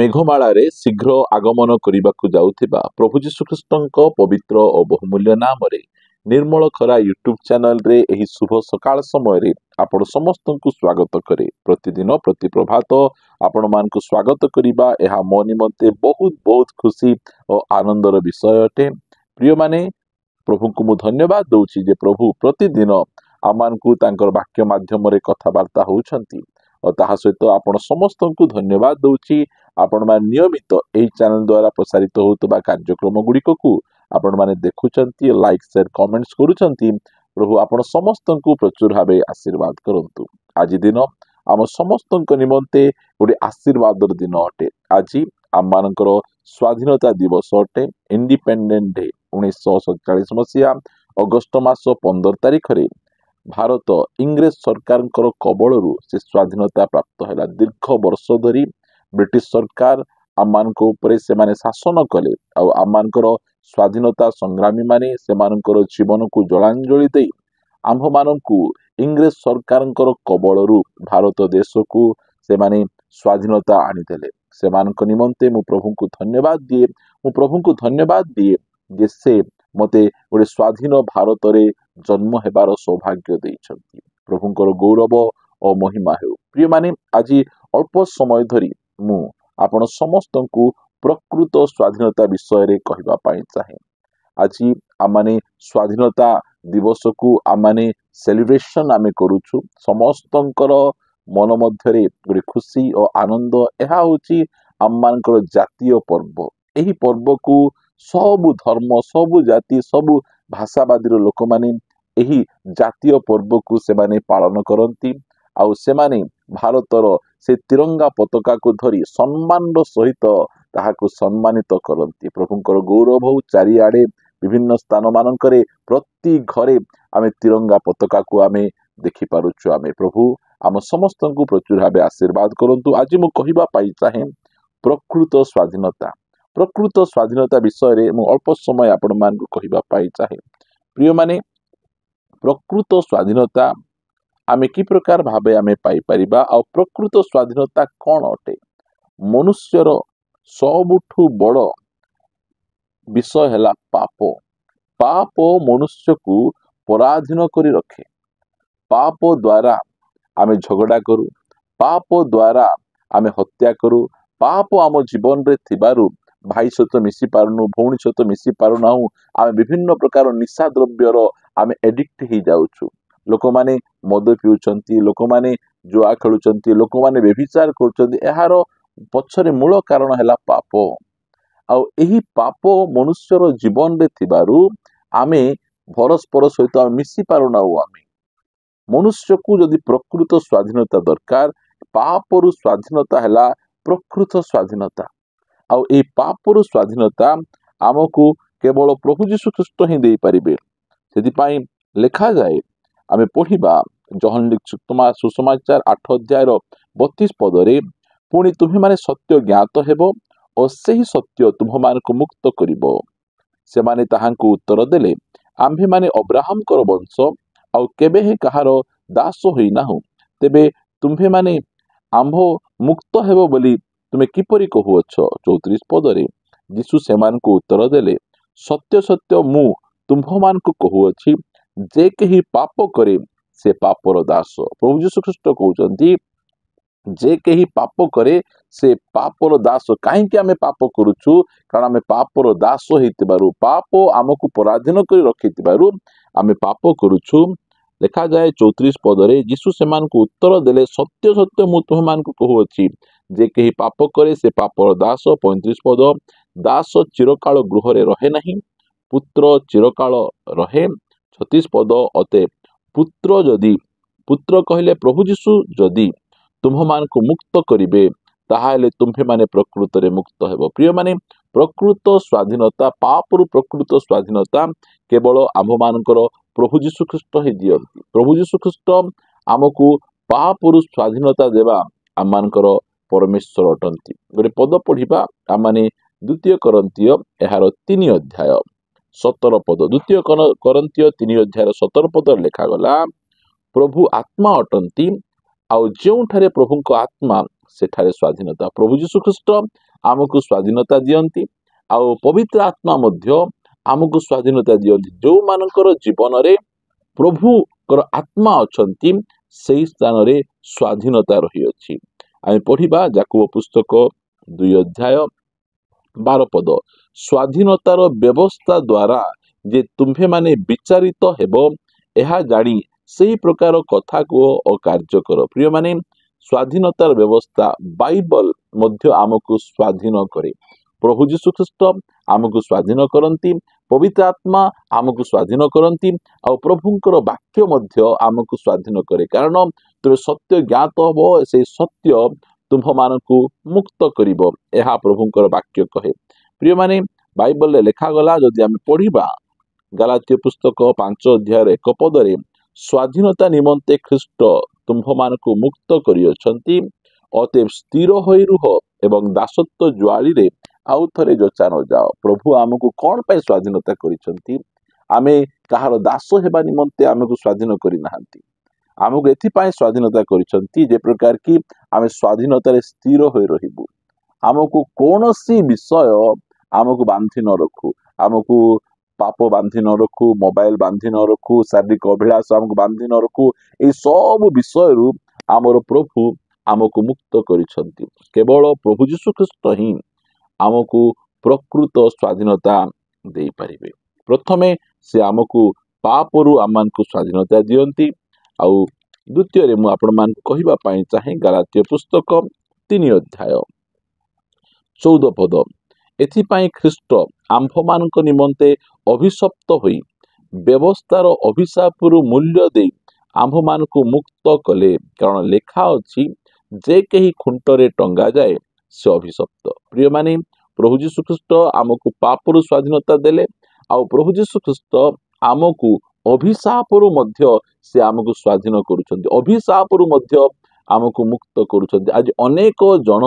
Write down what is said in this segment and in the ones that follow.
मेघमाଳାरे शीघ्र आगमन करने जाउथिबा प्रभु जीशुख्रीष्टଙ୍କ पवित्र और बहुमूल्य नाम निर्मल खरा यूट्यूब चैनल रे एही शुभ सकाळ समय रे आपण समस्त को स्वागत करे। प्रतिदिन प्रति प्रभात आपण मान को स्वागत करिबा एहा मो निमंते बहुत बहुत खुशी और आनंदर विषय अटे। प्रिय माने प्रभु को मु धन्यवाद दउछि जे प्रभु प्रतिदिन आमान को तांकर वाक्य माध्यम रे कथावार्ता होउछंती और ताहा सहित आपण समस्त को धन्यवाद दउछि। आपण मान नियमित एही चैनल द्वारा प्रसारित होतबा कार्यक्रम गुड़िक को आपण माने देखुचंती, लाइक शेयर कमेंट्स करूचंती। प्रभु आपण समस्त को प्रचुर भावे आशीर्वाद करंतु। आज दिन आम समस्त निमंते गोटे आशीर्वाद दिन अटे। आज आम मानकर स्वाधीनता दिवस अटे, इंडिपेंडेंट डे 1947 मसीहा अगस्ट मास 15 तारिख रे भारत इंग्रेज सरकार कबलरू से स्वाधीनता प्राप्त है। दीर्घ वर्ष धरी ब्रिटिश सरकार आम ऊपर से माने शासन कले आम स्वाधीनता संग्रामी माने सेमानकर जीवन को जलांजलि दे आम्भ मानकु इंग्रेज सरकार कबलरू भारत देश को से माने स्वाधीनता आनीदेले। सेमानक निमंते मु प्रभु को धन्यवाद दिए। मु प्रभु को धन्यवाद दिए जे से मते गोटे स्वाधीन भारत रे जन्म हेबार सौभाग्य देइछंती। प्रभुंकर गौरव और महिमा हेउ। प्रिय माने आज अल्प समय धरी मु आपण समस्त को प्रकृत स्वाधीनता विषय रे कहबा पाई चाहे। आज आमाने स्वाधीनता दिवस को आमाने सेलिब्रेशन आमे करूछु। समस्तंकर मन मध्यरे गोटे खुशी और आनंद एहा होची आममानकर जातीय पर्व। एही पर्व को सबु धर्म, सबु जाति, सबु भाषावादी लोक माने एही जातीय पर्व को सेमाने पालन करती आउ सेमाने भारतर से तिरंगा पताका को धरी सम्मान सहित ताहाको सम्मानित करती। प्रभुंकर गौरव हो चारिआडे विभिन्न स्थान मानकरे प्रति घरे आमे तिरंगा पताका को आमे देखि पारुछु। आमे प्रभु आम समस्त को प्रचुर भावे आशीर्वाद करंतु। आज मु कहिबा पाई चाहे प्रकृत स्वाधीनता। प्रकृत स्वाधीनता विषय रे मु अल्प समय आपण मान को कहिबा पाई चाहे। प्रिय माने प्रकृत स्वाधीनता आमे कि प्रकार भावे आमे पाई परिबा और प्रकृत स्वाधीनता कौन अटे। मनुष्यर सबुठु बड़ विषय है पाप। पाप मनुष्य को पराधीन करी रखे। पाप द्वारा आमे झगड़ा करू, पाप द्वारा आमे हत्या करू, पाप आम जीवन रे थिबारु भाई सहित मिसी पारुनु, भौणी सहित मिसी पारुनाहु। आमे विभिन्न प्रकार निशा द्रव्यर आमे एडिक्ट ही जाउछु। लोक माने मद पिउछंती, लोक माने जुआ खेलुछंती, लोक माने व्यभिचार करुछंती। एहार पछरे मूल कारण है पाप। आउ एही पाप मनुष्यर जीवन रे थिबारु आमे परस्पर सहित मिसी पारुनाहु। आमे मनुष्य को जदि प्रकृत स्वाधीनता दरकार, पापरु स्वाधीनता है प्रकृत स्वाधीनता। आउ ए पापरु स्वाधीनता आमको केवल प्रभु जीशु ख्रीष्ट ही दे पारिबे। सेति लेखा जाए आमे पढ़िबा जहन लिखित सुसमाचार 8 अध्याय 32 पदरे, पुणी तुम्हें माने सत्य ज्ञात हेबो और सही सत्य तुम्ह मान को मुक्त करिबो। से माने ताहांको उत्तर देले, आम्भे माने अब्राहम कर वंश आउ केबे हे कहार दास होई नाहु। तेबे तुम्भे माने आम्भ मुक्त हेबो बोली तुमे किपरि कहुअछ। 34 पदरे यीशु सेमान को उत्तर देले, सत्य सत्य मु तुम्भ मान को कहुअछि, जे केही पाप करे से पापर दास। प्रभु यीशु ख्रीष्ट कहउचंती जे केही पाप करे से पापर दास। काहेकि आमे पाप करूछु? कारण आमे पापर दास हेतिबारु, पाप आमको पराधीन करी रखितिबारु आमे पाप करूछु। लेखा जाए 34 पदरे, यीशु सेमान को उत्तर देले, सत्य सत्य मु तुम मान को कहउछि, जे केही पाप करे से पापर दास। 35 पद, दास चिरकाल गृह रे रहे नहीं, पुत्र चिरकाल रहे। 36 पद, अते पुत्र जदि, पुत्र कहले प्रभु यीशु, जदि तुम्ह मान को मुक्त करिबे ताहाले तुम्हे माने प्रकृत रे मुक्त हेबो। प्रिय माने प्रकृत स्वाधीनता, पापरु प्रकृत स्वाधीनता केवल आम मानकर प्रभु यीशु ख्रीष्ट ही दियंती। प्रभु यीशु ख्रीष्ट आमको पापरु स्वाधीनता देवा आम मानकर परमेश्वर अटंती। गोटे पद पढ़िबा आम माने 2 करंतिय एहार 3 अध्याय 17 पद। 2 करंतिय 3 अध्याय 17 पद लेखा गला, प्रभु आत्मा अटंती आउ जेउठारे प्रभुंक आत्मा सेठारे स्वाधीनता। प्रभु यीशु ख्रीष्ट आमको स्वाधीनता दियंती आउ पवित्र आत्मा मध्य आमको स्वाधीनता दियंती। जो मानकर जीवन रे प्रभु कर आत्मा अछंती सेही स्थान रे स्वाधीनता रही अछि। आमे पढ़िबा याकूब पुस्तक 2 अध्याय 12 पद। स्वाधीनतार व्यवस्था द्वारा जे तुम्भे माने विचारित हेबो एहा जानी सेही प्रकार कथा को और कार्य कर। प्रिय माने स्वाधीनतार व्यवस्था बाइबल मध्य आमको स्वाधीन करे। प्रभु यीशु ख्रीष्ट आमको स्वाधीन करंती, पवित्र आत्मा आमको स्वाधीन करंती और प्रभुंकर वाक्य मध्य आमको स्वाधीन करे। कारण तुम सत्य ज्ञात हबो, से सत्य तुम्ह मानकु मुक्त करिवो, एहा प्रभुंकर वाक्य कहे। प्रिय माने बाइबल रे लेखा गला जदि आमे पढ़िबा गलातीय पुस्तक 5 अध्याय 1 पदरे स्वाधीनता निमंते ख्रीष्ट तुम्ह मानकु मुक्त करियछंती, अतएव स्थिर होई रुह एवं दासत्व ज्वाली रे आउ थरे जोचा न जाओ। प्रभु आमको कौन पाए स्वाधीनता करिसंती? आमे कहार दास हेबा निमंते आमको स्वाधीन करि नाहंती। आमको एथि पाए स्वाधीनता करिसंती जे प्रकार की आमे स्वाधीनता रे स्थिर होई रहिबु। आमको कौनसी विषय आमको बांधी न रखु, आमको पाप बांधी न रखु, मोबाइल बांधी न रखु, शारीरिक अभिलाष आमको बांधी न रखु। ए सब विषय रु आमर प्रभु आमको मुक्त करिसंती। केवल प्रभु यीशु ख्रीष्ट ही आमको प्रकृत स्वाधीनता दे पारिबे। प्रथमे से आमको पापरु आमको स्वाधीनता दियंती। आउ द्वितीय रे मु आपण मान कहिबा पई चाहे गलातीय पुस्तक 3 अध्याय 14 पद। एथि पई ख्रीष्ट आंभ मानक निमंते अभिशप्त होई व्यवस्थार अभिशापरु मूल्य दे आंभ मानक मुक्त कले। कारण लेखा अछि जे केही खुंटरे टंगा जाए से अभिशप्त। प्रिय माने प्रभु यीशु ख्रीष्ट आमको पापरु स्वाधीनता देले आउ प्रभु यीशु ख्रीष्ट आमको अभिशापरु मध्य से आमको स्वाधीन करूछंती, अभिशापरु मध्य आमको मुक्त करूछंती। आज अनेक जन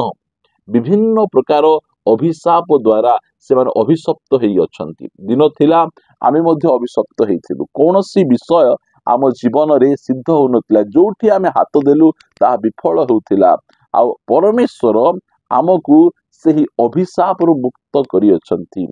विभिन्न प्रकार अभिशाप द्वारा से माने अभिशप्त हेई अछंती। दिन थिला आमे मध्य अभिशप्त हेइथिलु, कोनोसी विषय आम जीवन रे सिद्ध होनथिला, जोठी आमे हाथ देलु ता विफल होउथिला। आ परमेश्वर आमको सेही अभिशाप रु मुक्त करि अछंती।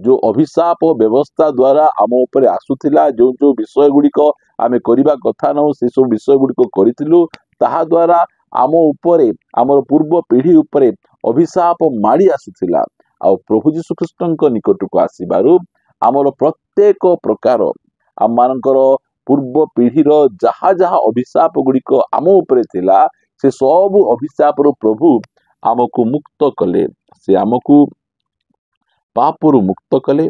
जो अभिशाप व्यवस्था द्वारा आम ऊपर आसुथिला, जो जो विषय गुड़िक आमे करिबा कथा न से सब विषय गुड़िक करिथिलु, ताहा द्वारा आम ऊपर आमर पूर्व पीढ़ी ऊपर अभिशाप माड़ी आसुथिला। आ प्रभु यीशु ख्रीष्टक निकट को आसीबारु आमर प्रत्येक प्रकार आम मानकर पूर्व पीढ़ीर जहा जहा अभिशाप गुड़िक आम ऊपर थिला, से सब अभिशाप रु प्रभु आमको मुक्त कले। से आमको पापरु मुक्त कले,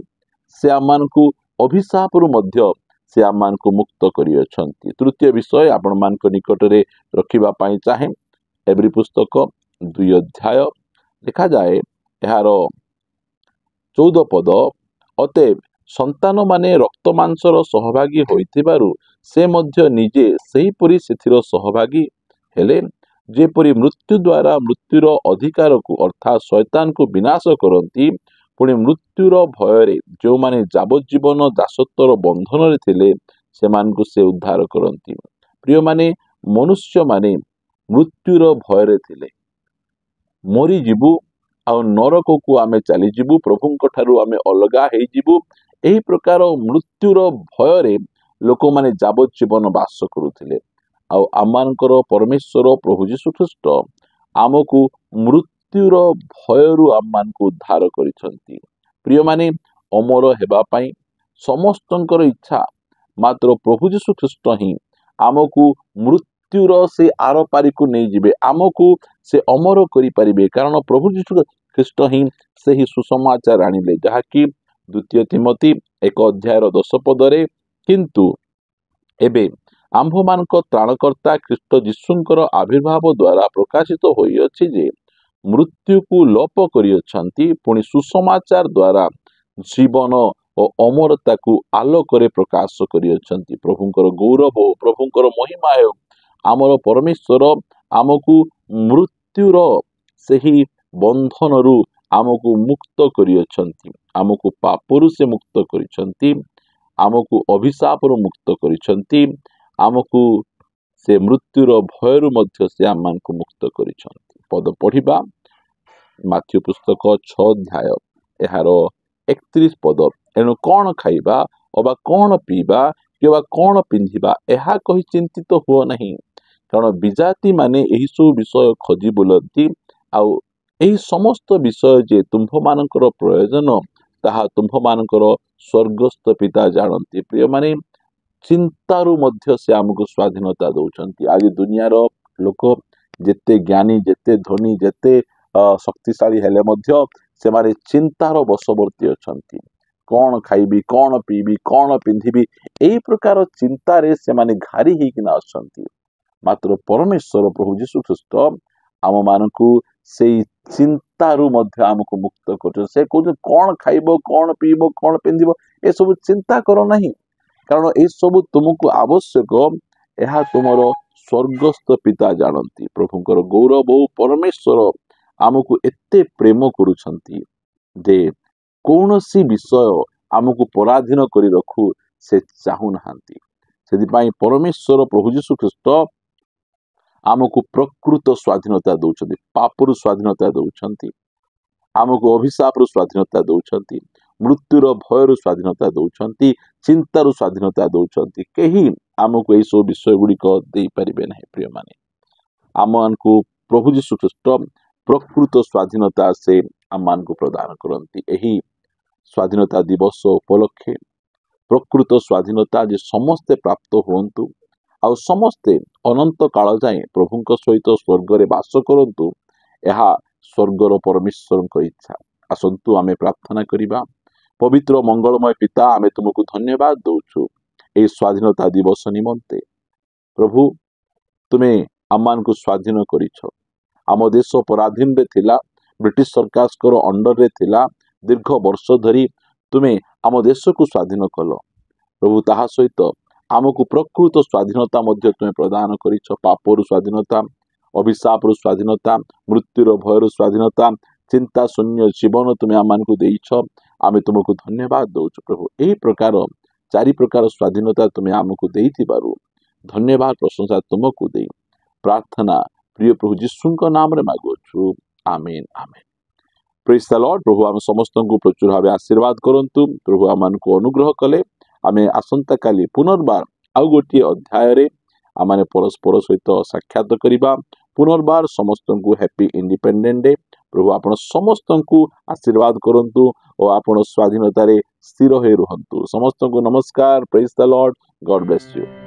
से आमको अभिशाप रु मध्य से आमको मुक्त करि अछंती। तृतीय विषय आपण मानक निकट रे रखिबा पई चाहे एब्री पुस्तक 2 अध्याय लिखा जाए यार 14 पद। अतएव संतान माने रक्त मांसर सहभागी होइथिबारु से मध्य निजे सेही परि सेथिर सहभागी हेले, जेपरि मृत्यु द्वारा मृत्युर अधिकार को अर्थात शैतान को विनाश करती, पुणी मृत्युर भय जो माने जावज्जीवन दासत्वर बंधन रे थिले से मानकु से उद्धार करती। प्रिय माने मनुष्य माने मृत्युर भय रे थिले, मरी जीवु आ नरक को आमे चली जीवु, प्रभुंक ठारु आमे अलगा हेई जीवु। एही प्रकार मृत्युर भय रे लोक माने जावज्जीवन वास करुथिले। आ आमानकर परमेश्वर प्रभु यीशु ख्रीष्ट आमको मृत्युर भयरु आमको उद्धार करिसंती। प्रिय माने अमर हेबा पई समस्तंकर इच्छा, मात्र प्रभु यीशु ख्रीष्ट ही आमको मृत्युर से आर पारी को नहीं जिबे, आमको से अमर करि परिबे। कारण प्रभु यीशु ख्रीष्ट ही से ही सुसमाचार आनिले, जहा कि द्वितीय तिमोथी 1 अध्याय 10 पदरे, किंतु एबे आंभ मानक त्राणकर्ता ख्रीष्ट यीशुंकर आविर्भाव द्वारा प्रकाशित होई अछि जे मृत्यु को लोप करियछंती, पुणी सुसमाचार द्वारा जीवन और अमरता को आलोकरे प्रकाश करियछंती। प्रभुंकर गौरव हो, प्रभुंकर महिमा हो। आमर परमेश्वर आमको मृत्युर सेही बंधनरु आमको मुक्त करियछंती, आमको पापरु से मुक्त करियछंती, आमको अभिशापरु मुक्त करियछंती, आमको से मृत्युर भयरु मध्य से आमको मुक्त करियछंती। पद पढ़िबा माथ्यू पुस्तक 6 अध्याय एहार 31 पद एणु कौन खाइबा अबा कौन पीबा कि कौन पिंधिबा एहा कहि चिंतित हुओ नहीं कारण विजाति माने एही सब विषय खोजी बुलती आउ एही समस्त विषय जे तुम्भ मानकर प्रयोजन ताहा तुम्भ मानकर स्वर्गस्थ पिता जानती प्रिय माने चिंतारू मध्य से आमको स्वाधीनता दौरान आज दुनियार लोक जेते ज्ञानी जेते धनी जेते शक्तिशाली हेले मध्य से मारे चिंतार बशवर्ती अछंती कौन खाइबी कौन पीबी कौन पिंधिबी एई प्रकार चिंता रे से माने घारी ही किना अछंती मात्र परमेश्वर प्रभु यीशु ख्रीष्ट आम मानकु से चिंतारू मध्य आमको मुक्त कर से कहते कौन खाइबो कौन पीबो कौन पिंधिबो ए सब चिंता करो नहीं कारण ए सब तुमको आवश्यक यह तुमर स्वर्गस्थ पिता जानती प्रभुंकर गौरव परमेश्वर आमको एते प्रेम करुछंती जे कौनसी विषय आमको पराधीन करी रखु से चाहू नाहांती सेदिपाई परमेश्वर प्रभु यीशु ख्रीष्ट आमको प्रकृत स्वाधीनता दौरान पापरु स्वाधीनता दौरान आमको अभिशाप स्वाधीनता दौरान मृत्युर भयर स्वाधीनता दौरान चिंतार स्वाधीनता दौरान कहीं आमको यह सब विषय गुड़िक दे पारे ना प्रिय माने आमको प्रभु यीशु ख्रीष्ट प्रकृत स्वाधीनता से आम को प्रदान करती यही स्वाधीनता दिवस उपलक्षे प्रकृत स्वाधीनता जे समस्ते प्राप्त हुंतु आ समस्ते अनंत काल जाए प्रभु सहित स्वर्ग रे वास करंतु यह स्वर्गर परमेश्वर इच्छा आसंतु आमे प्रार्थना करिबा पवित्र मंगलमय पिता आमे तुमको धन्यवाद दौछु ए स्वाधीनता दिवस निमंते प्रभु तुम्हें आमान को स्वाधीन करिछ आम देश पराधीन रे थिला ब्रिटिश सरकार अंडर रे थिला दीर्घ वर्ष धरी तुम्हें आम देश को स्वाधीन कल प्रभु ताहा सहित आमको प्रकृत स्वाधीनता मध्य तुम्हें प्रदान करिछ पापर स्वाधीनता अभिशाप स्वाधीनता मृत्युर भयर स्वाधीनता चिंता शून्य जीवन तुम्हें आम को देइछ आमे तुमको धन्यवाद दौछु प्रभु यही प्रकार चारि प्रकार स्वाधीनता तुम्हें आमको देइथिबारु धन्यवाद प्रशंसा तुमको दे प्रार्थना प्रिय प्रभु यीशु नाम रे मागुछु आमेन आमेन प्रेज द लॉर्ड प्रभु आम समस्त को प्रचुर भाव आशीर्वाद करंतु प्रभु आम को अनुग्रह कले आमे आसंता काली पुनर्बार आउ गोटे अध्याय रे आमाने परस्पर सहित साक्षात करिबा पुनर्बार समस्त को हैप्पी इंडिपेंडेंट डे प्रभु आपण समस्त को आशीर्वाद करंतु और आपण स्वाधीनता रे स्थिर होई रहंतु समस्त को नमस्कार praise the Lord God bless you.